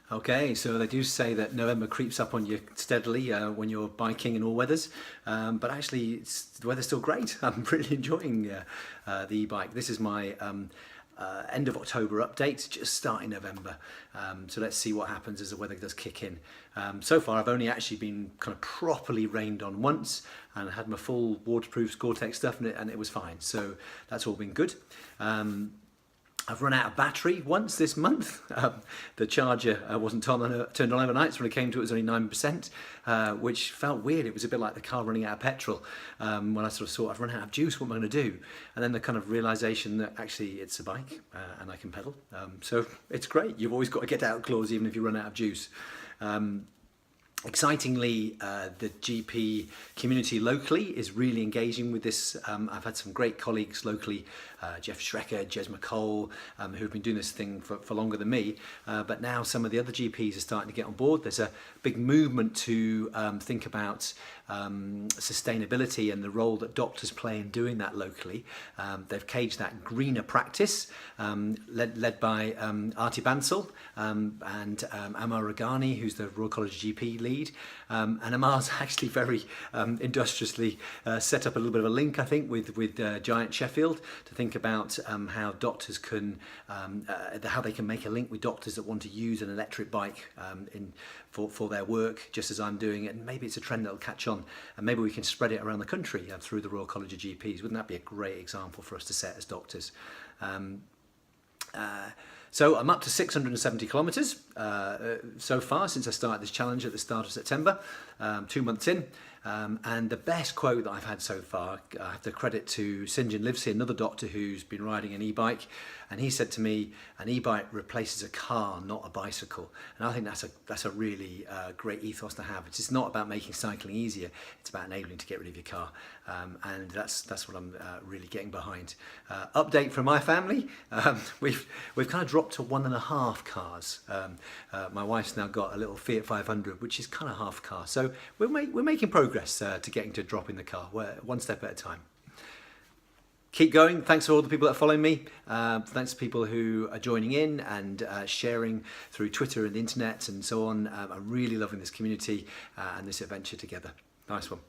Okay, so they do say that November creeps up on you steadily when you're biking in all weathers, but actually the weather's still great. I'm really enjoying the e-bike. This is my end of October update, just starting November. So let's see what happens as the weather does kick in. So far I've only actually been kind of properly rained on once and had my full waterproof Gore-Tex stuff in it, and it was fine. So that's all been good. I've run out of battery once this month. The charger wasn't turned on overnight, so when I came to it was only 9%, which felt weird. It was a bit like the car running out of petrol. When I sort of thought, I've run out of juice, what am I going to do? And then the kind of realisation that actually it's a bike and I can pedal. So it's great. You've always got a get out clause even if you run out of juice. Excitingly, the GP community locally is really engaging with this. I've had some great colleagues locally, Jeff Schrecker, Jez McCole, who've been doing this thing for longer than me, but now some of the other GPs are starting to get on board. There's a big movement to think about sustainability and the role that doctors play in doing that locally. They've caged that greener practice, led by Artie Bansal and Amar Ragani, who's the Royal College GP lead. And Amar's actually very industriously set up a little bit of a link, I think, with Giant Sheffield to think about how doctors can, how they can make a link with doctors that want to use an electric bike for their work, just as I'm doing it. And maybe it's a trend that'll catch on, and maybe we can spread it around the country through the Royal College of GPs. Wouldn't that be a great example for us to set as doctors? So I'm up to 670 kilometres so far since I started this challenge at the start of September, 2 months in. And the best quote that I've had so far, I have to credit to St John Livesey, another doctor who's been riding an e-bike, and he said to me, an e-bike replaces a car, not a bicycle. And I think that's a really great ethos to have. It's just not about making cycling easier, it's about enabling to get rid of your car. And that's what I'm really getting behind. Update from my family, we've kind of dropped to 1.5 cars. My wife's now got a little Fiat 500, which is kind of half a car. So we're making progress to getting to drop in the car, one step at a time. Keep going. Thanks for all the people that follow me. Thanks to people who are joining in and sharing through Twitter and the internet and so on. I'm really loving this community and this adventure together. Nice one.